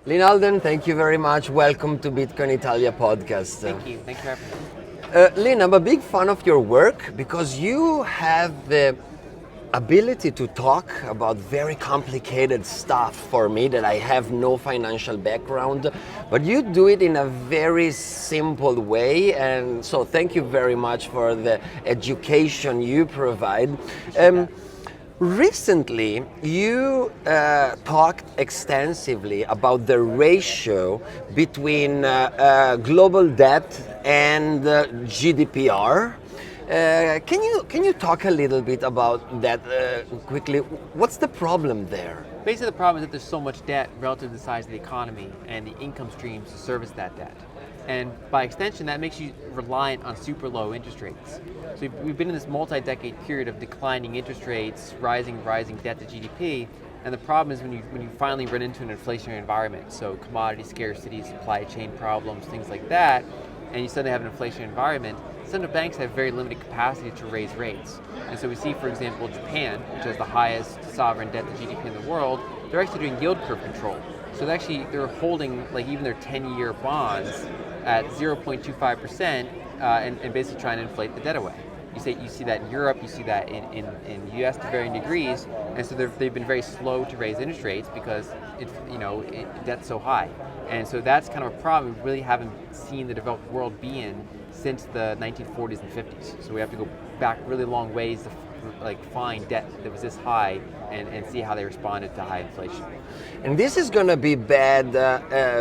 Lyn Alden, thank you very much. Welcome to Bitcoin Italia podcast. Thank you. Thank you for having me. Lyn, I'm a big fan of your work because you have the ability to talk about very complicated stuff for me that I have no financial background, but you do it in a very simple way, and so thank you very much for the education you provide. Recently, you talked extensively about the ratio between global debt and GDPR. Can you talk a little bit about that quickly? What's the problem there? Basically, the problem is that there's so much debt relative to the size of the economy and the income streams to service that debt. And by extension, that makes you reliant on super low interest rates. So we've been in this multi-decade period of declining interest rates, rising debt to GDP, and the problem is when you finally run into an inflationary environment, so commodity scarcity, supply chain problems, things like that, and you suddenly have an inflationary environment, central banks have very limited capacity to raise rates. And so we see, for example, Japan, which has the highest sovereign debt to GDP in the world, they're actually doing yield curve control. So they're holding like even their 10-year bonds at 0.25% and basically trying to inflate the debt away. You see that in Europe, you see that in the US to varying degrees, and so they've been very slow to raise interest rates because debt's so high. And so that's kind of a problem we really haven't seen the developed world be in since the 1940s and 50s. So we have to go back really long ways to find debt that was this high and see how they responded to high inflation. And this is going to be bad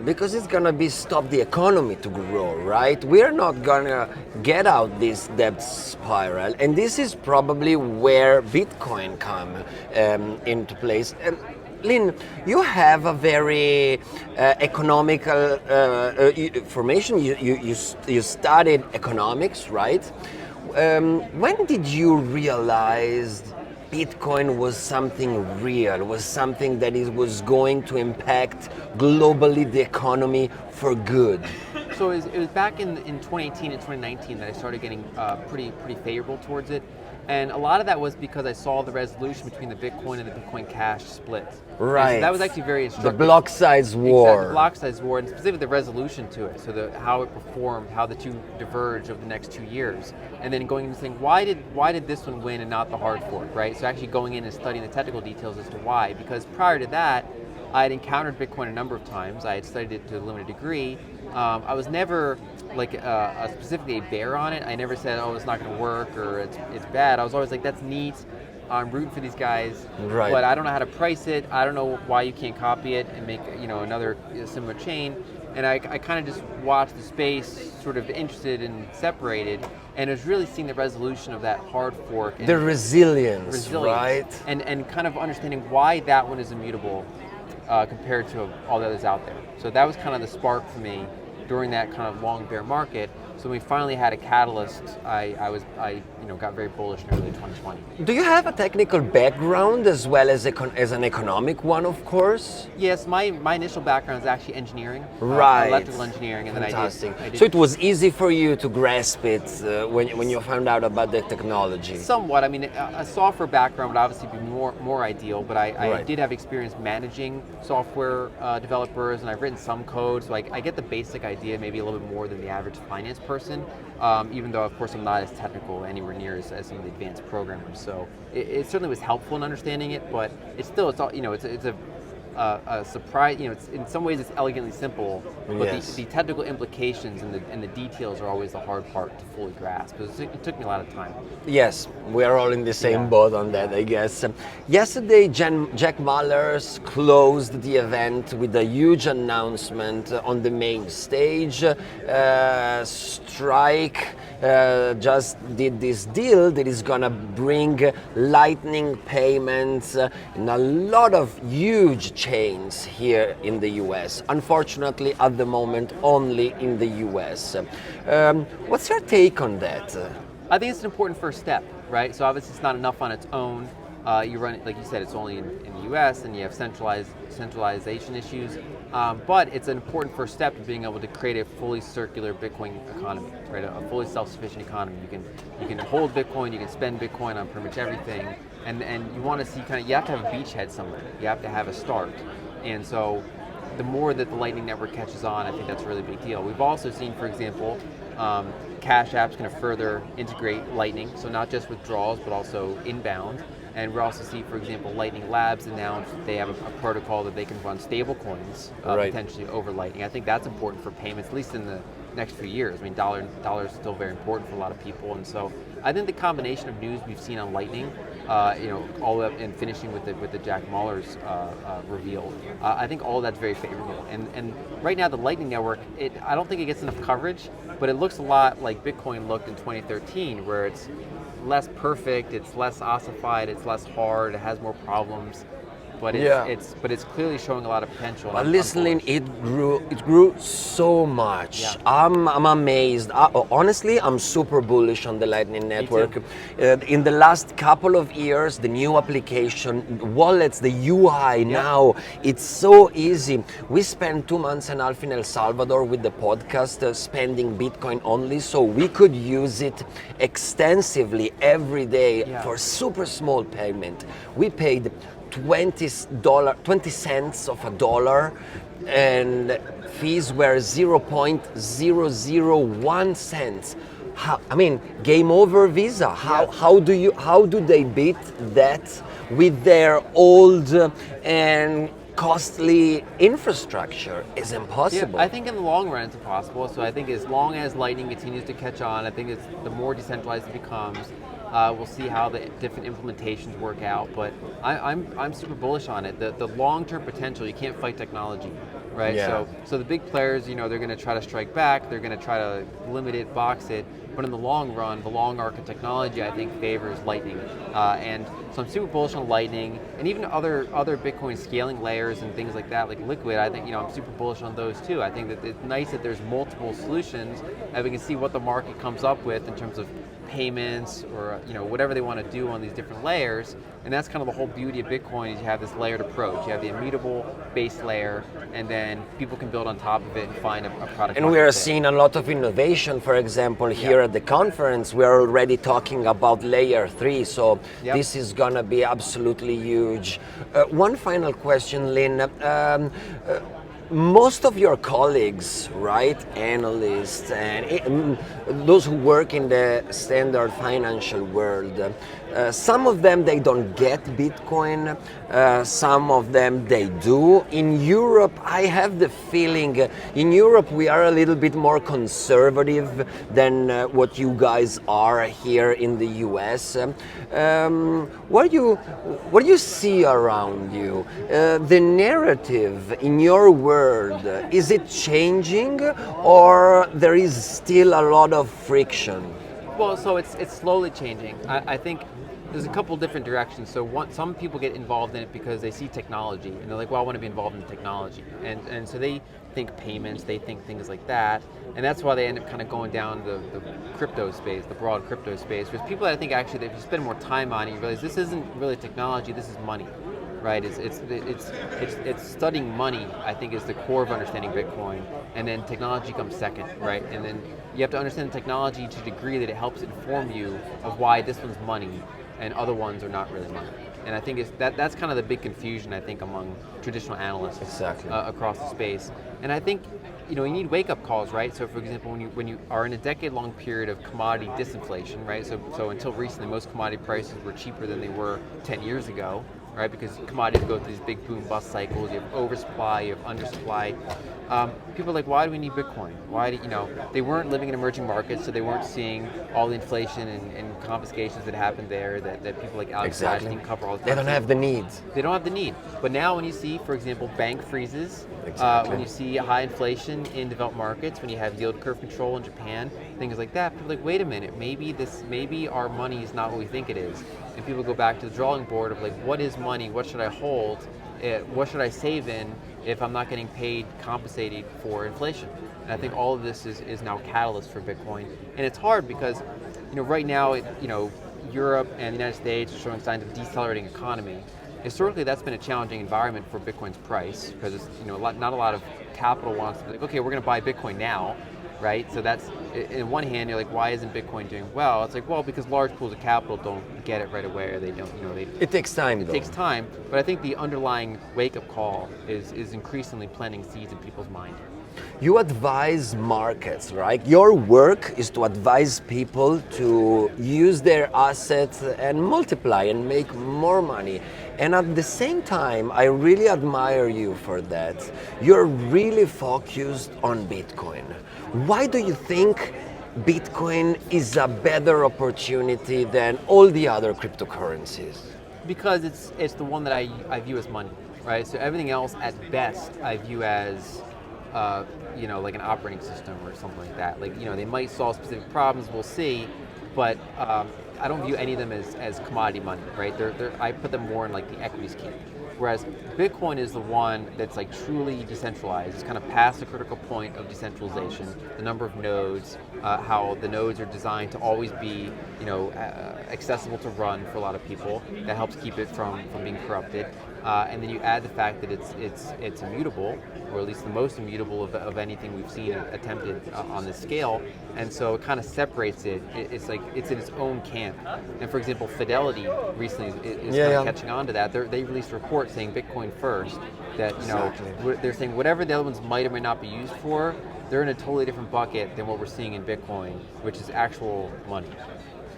because it's going to be stop the economy to grow, right? We're not going to get out this debt spiral, and this is probably where Bitcoin come into place. Lyn, you have a very economical formation. You studied economics, right? When did you realize Bitcoin was something real, was something that was going to impact globally the economy for good? So it was back in 2018 and 2019 that I started getting pretty favorable towards it. And a lot of that was because I saw the resolution between the Bitcoin and the Bitcoin Cash split. Right. So that was actually very instructive. The block size war. Exactly, the block size war, and specifically the resolution to it. So how it performed, how the two diverge over the next 2 years. And then going and saying, why did this one win and not the hard fork, right? So actually going in and studying the technical details as to why. Because prior to that, I had encountered Bitcoin a number of times. I had studied it to a limited degree. I was never specifically a bear on it. I never said, oh, it's not going to work or it's bad. I was always like, that's neat. I'm rooting for these guys, right. But I don't know how to price it. I don't know why you can't copy it and make another similar chain. And I kind of just watched the space, sort of interested and separated, and it was really seeing the resolution of that hard fork. And the resilience, right? And kind of understanding why that one is immutable compared to all the others out there. So that was kind of the spark for me during that kind of long bear market. So when we finally had a catalyst, I got very bullish in early 2020. Do you have a technical background as well as an economic one, of course? Yes, my initial background is actually engineering, right? Electrical engineering, and fantastic. Then I did. So it was easy for you to grasp it when you found out about the technology. Somewhat. I mean, a software background would obviously be more ideal, but I right. did have experience managing software developers, and I've written some code, so I get the basic idea, maybe a little bit more than the average finance person. Even though, of course, I'm not as technical anywhere near as some of the advanced programmers. So it certainly was helpful in understanding it, but it's a surprise. It's in some ways it's elegantly simple, but yes. the technical implications and the details are always the hard part to fully grasp. It took me a lot of time. Yes, we are all in the same boat on that, I guess. Yesterday, Jack Mallers closed the event with a huge announcement on the main stage. Strike just did this deal that is gonna bring lightning payments in a lot of huge chains here in the US. Unfortunately, at the moment, only in the US. What's your take on that? I think it's an important first step, right? So obviously it's not enough on its own. You run it, like you said, it's only in the US and you have centralization issues. But it's an important first step to being able to create a fully circular Bitcoin economy, right? A fully self-sufficient economy. You can hold Bitcoin, you can spend Bitcoin on pretty much everything, and you want to see you have to have a beachhead somewhere. You have to have a start, and so the more that the Lightning Network catches on, I think that's a really big deal. We've also seen, for example, Cash App's going to further integrate Lightning, so not just withdrawals, but also inbound. And we also see, for example, Lightning Labs announced they have a protocol that they can run stable coins potentially over Lightning. I think that's important for payments, at least in the next few years. I mean, dollar is still very important for a lot of people, and so I think the combination of news we've seen on Lightning, all the way up and finishing with the Jack Mallers reveal, I think all of that's very favorable. And right now, the Lightning Network, I don't think it gets enough coverage, but it looks a lot like Bitcoin looked in 2013, where it's less perfect, it's less ossified, it's less hard, it has more problems. But it's clearly showing a lot of potential. But listening, it grew so much. Yeah. I'm amazed. Honestly, I'm super bullish on the Lightning Network. In the last couple of years, the new application, wallets, the UI now, it's so easy. We spent 2 months and a half in El Salvador with the podcast, spending Bitcoin only, so we could use it extensively every day for super small payment. We paid $20 cents of a dollar, and fees were 0.001 cents. Game over Visa. How do they beat that with their old and costly infrastructure? Is impossible. Yeah, I think in the long run it's impossible. So I think as long as Lightning continues to catch on, I think it's the more decentralized it becomes. We'll see how the different implementations work out, but I'm super bullish on it. The long-term potential, you can't fight technology, right? Yeah. So the big players, they're going to try to strike back. They're going to try to limit it, box it. But in the long run, the long arc of technology, I think, favors Lightning. And so I'm super bullish on Lightning, and even other Bitcoin scaling layers and things like that, like Liquid. I think I'm super bullish on those too. I think that it's nice that there's multiple solutions, and we can see what the market comes up with in terms of payments or whatever they want to do on these different layers. And that's kind of the whole beauty of Bitcoin, is you have this layered approach. You have the immutable base layer, and then people can build on top of it and find a product. And we are seeing a lot of innovation. For example, here at the conference, we are already talking about layer 3. So this is gonna be absolutely huge. One final question, Lyn. Most of your colleagues, right, analysts and those who work in the standard financial world, some of them, they don't get Bitcoin, some of them they do. In Europe, I have the feeling, in Europe we are a little bit more conservative than what you guys are here in the US. What do you see around you? The narrative in your world, is it changing, or there is still a lot of friction? Well, so it's slowly changing. I think there's a couple different directions. So some people get involved in it because they see technology and they're like, well, I want to be involved in technology. And so they think payments, they think things like that. And that's why they end up kind of going down the crypto space, the broad crypto space. There's people that I think actually, that if you spend more time on it, you realize this isn't really technology, this is money. Right, it's studying money, I think, is the core of understanding Bitcoin, and then technology comes second, right? And then you have to understand the technology to a degree that it helps inform you of why this one's money and other ones are not really money. And I think that's kind of the big confusion, I think, among traditional analysts across the space. And I think you need wake-up calls, right? So for example, when you are in a decade-long period of commodity disinflation, right? So until recently, most commodity prices were cheaper than they were 10 years ago. Right, because commodities go through these big boom bust cycles. You have oversupply, you have undersupply. People are like, why do we need Bitcoin? They weren't living in emerging markets, so they weren't seeing all the inflation and confiscations that happened there that people like Alex didn't cover all the time. They don't have the needs. They don't have the need. But now when you see, for example, bank freezes, when you see high inflation in developed markets, when you have yield curve control in Japan, things like that, people are like, wait a minute, maybe our money is not what we think it is. And people go back to the drawing board of like, what is money? What should I hold? What should I save in if I'm not getting paid, compensated for inflation? And I think all of this is now catalyst for Bitcoin. And it's hard because, right now, Europe and the United States are showing signs of decelerating economy. Historically, that's been a challenging environment for Bitcoin's price because it's, not a lot of capital wants to be like, okay, we're going to buy Bitcoin now. Right, so that's, in one hand, you're like, why isn't Bitcoin doing well? It's like, well, because large pools of capital don't get it right away, or they don't, It takes time, it though. takes time. But I think the underlying wake-up call is increasingly planting seeds in people's mind. You advise markets, right? Your work is to advise people to use their assets and multiply and make more money. And at the same time, I really admire you for that. You're really focused on Bitcoin. Why do you think Bitcoin is a better opportunity than all the other cryptocurrencies? Because it's the one that I view as money, right? So everything else, at best, I view as like an operating system or something like that. Like, they might solve specific problems, we'll see, but I don't view any of them as commodity money, right? I put them more in like the equities camp. Whereas Bitcoin is the one that's like truly decentralized. It's kind of past the critical point of decentralization. The number of nodes, how the nodes are designed to always be, accessible to run for a lot of people. That helps keep it from being corrupted. And then you add the fact that it's immutable, or at least the most immutable of anything we've seen attempted on this scale. And so it kind of separates it. It's like it's in its own camp. And for example, Fidelity recently is kind of catching on to that. They released a report saying Bitcoin first. That they're saying whatever the other ones might or may not be used for, they're in a totally different bucket than what we're seeing in Bitcoin, which is actual money.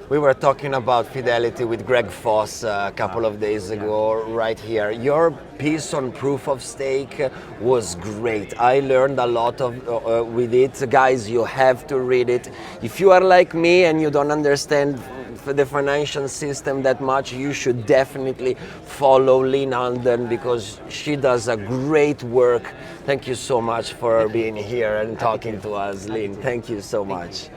We were talking about Fidelity with Greg Foss a couple of days ago, right here. Your piece on proof of stake was great. I learned a lot with it. Guys, you have to read it. If you are like me and you don't understand the financial system that much, you should definitely follow Lyn Alden, because she does a great work. Thank you so much for being here and talking to us, Lyn. Thank you so much.